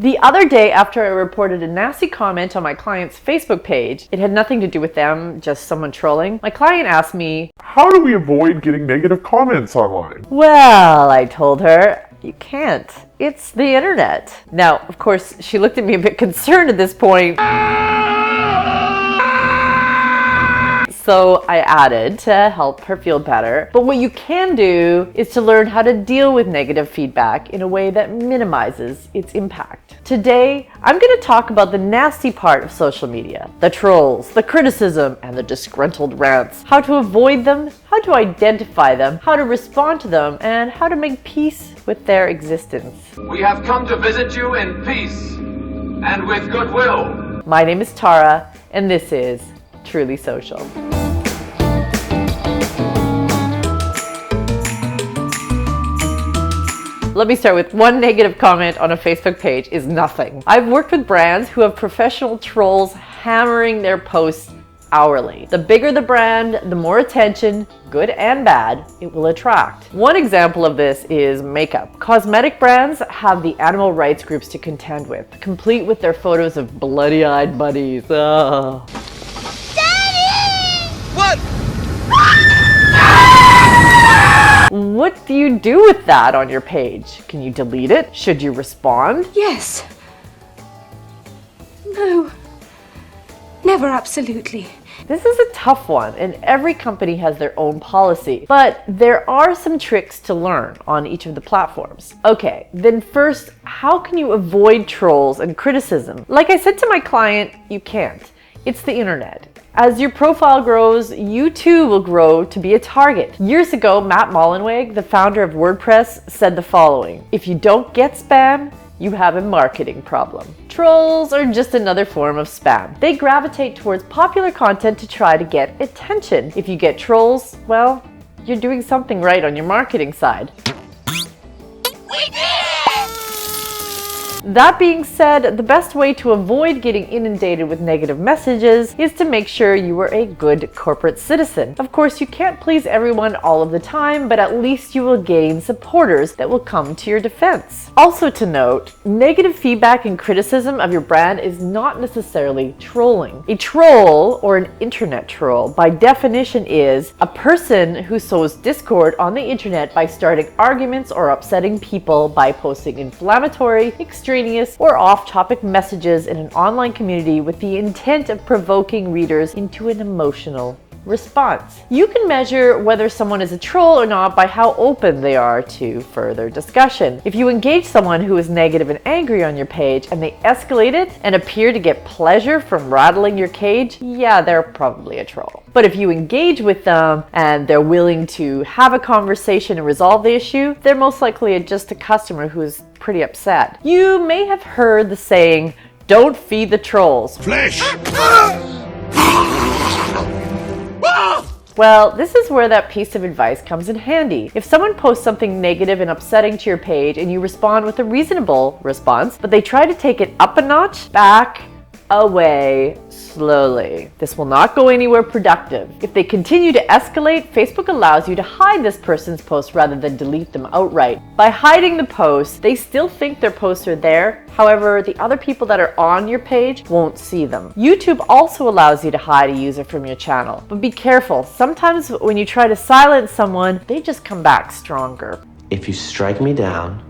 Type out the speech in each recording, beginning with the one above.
The other day, after I reported a nasty comment on my client's Facebook page, it had nothing to do with them, just someone trolling, my client asked me, "How do we avoid getting negative comments online?" Well, I told her, you can't. It's the internet. Now, of course, she looked at me a bit concerned at this point. So I added to help her feel better. But what you can do is to learn how to deal with negative feedback in a way that minimizes its impact. Today, I'm going to talk about the nasty part of social media, the trolls, the criticism, and the disgruntled rants, how to avoid them, how to identify them, how to respond to them, and how to make peace with their existence. We have come to visit you in peace and with goodwill. My name is Tara, and this is Truly Social. Let me start with one negative comment on a Facebook page is nothing. I've worked with brands who have professional trolls hammering their posts hourly. The bigger the brand, the more attention, good and bad, it will attract. One example of this is makeup. Cosmetic brands have the animal rights groups to contend with, complete with their photos of bloody-eyed bunnies. Ugh. What? What do you do with that on your page? Can you delete it? Should you respond? Yes. No. Never absolutely. This is a tough one, and every company has their own policy, but there are some tricks to learn on each of the platforms. Okay, then first, how can you avoid trolls and criticism? Like I said to my client, you can't. It's the internet. As your profile grows, you too will grow to be a target. Years ago, Matt Mullenweg, the founder of WordPress, said the following: if you don't get spam, you have a marketing problem. Trolls are just another form of spam. They gravitate towards popular content to try to get attention. If you get trolls, well, you're doing something right on your marketing side. That being said, the best way to avoid getting inundated with negative messages is to make sure you are a good corporate citizen. Of course, you can't please everyone all of the time, but at least you will gain supporters that will come to your defense. Also to note, negative feedback and criticism of your brand is not necessarily trolling. A troll, or an internet troll, by definition is a person who sows discord on the internet by starting arguments or upsetting people by posting inflammatory, extreme, or off-topic messages in an online community with the intent of provoking readers into an emotional response. You can measure whether someone is a troll or not by how open they are to further discussion. If you engage someone who is negative and angry on your page and they escalate it and appear to get pleasure from rattling your cage, yeah, they're probably a troll. But if you engage with them and they're willing to have a conversation and resolve the issue, they're most likely just a customer who is pretty upset. You may have heard the saying, "Don't feed the trolls." Flesh! Well, this is where that piece of advice comes in handy. If someone posts something negative and upsetting to your page and you respond with a reasonable response, but they try to take it up a notch, back away slowly. This will not go anywhere productive. If they continue to escalate, Facebook allows you to hide this person's post rather than delete them outright. By hiding the posts, they still think their posts are there. However, the other people that are on your page won't see them. YouTube also allows you to hide a user from your channel, but be careful. Sometimes when you try to silence someone, they just come back stronger. If you strike me down,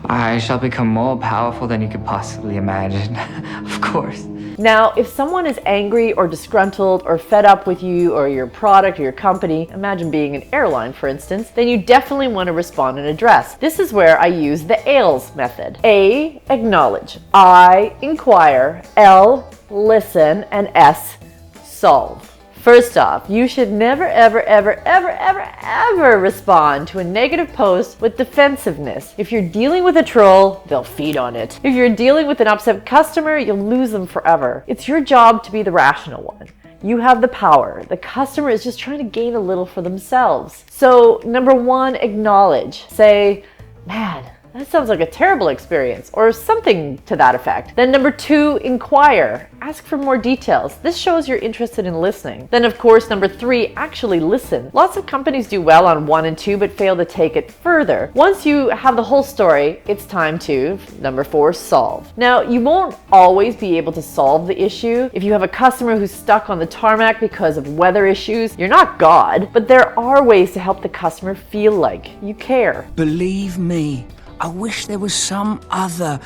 I shall become more powerful than you could possibly imagine. Of course. Now, if someone is angry or disgruntled or fed up with you or your product or your company, imagine being an airline for instance, then you definitely want to respond and address. This is where I use the Ailes method. A, acknowledge. I, inquire. L, listen. And S, solve. First off, you should never, ever, ever, ever, ever, ever respond to a negative post with defensiveness. If you're dealing with a troll, they'll feed on it. If you're dealing with an upset customer, you'll lose them forever. It's your job to be the rational one. You have the power. The customer is just trying to gain a little for themselves. So, number one, acknowledge. Say, man, That sounds like a terrible experience, or something to that effect. Then number 2, inquire. Ask for more details. This shows you're interested in listening. Then of course, number 3, actually listen. Lots of companies do well on 1 and 2, but fail to take it further. Once you have the whole story, it's time to, number 4, solve. Now, you won't always be able to solve the issue. If you have a customer who's stuck on the tarmac because of weather issues, you're not God, but there are ways to help the customer feel like you care. Believe me, I wish there was some other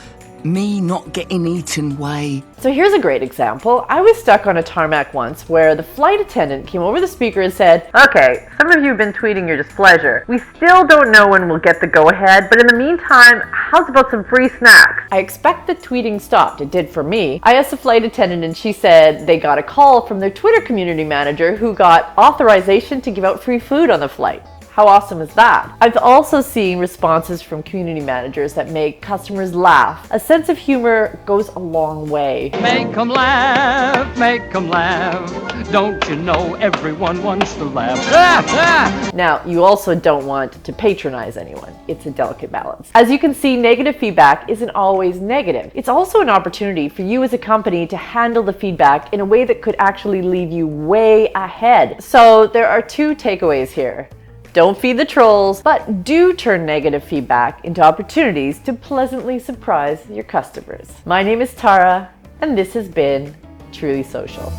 me not getting eaten way. So here's a great example. I was stuck on a tarmac once where the flight attendant came over the speaker and said, "Okay, some of you have been tweeting your displeasure. We still don't know when we'll get the go-ahead, but in the meantime, how's about some free snacks?" I expect the tweeting stopped. It did for me. I asked the flight attendant and she said they got a call from their Twitter community manager who got authorization to give out free food on the flight. How awesome is that? I've also seen responses from community managers that make customers laugh. A sense of humor goes a long way. Make 'em laugh, make 'em laugh. Don't you know everyone wants to laugh? Now, you also don't want to patronize anyone. It's a delicate balance. As you can see, negative feedback isn't always negative. It's also an opportunity for you as a company to handle the feedback in a way that could actually leave you way ahead. So there are 2 takeaways here. Don't feed the trolls, but do turn negative feedback into opportunities to pleasantly surprise your customers. My name is Tara, and this has been Truly Social.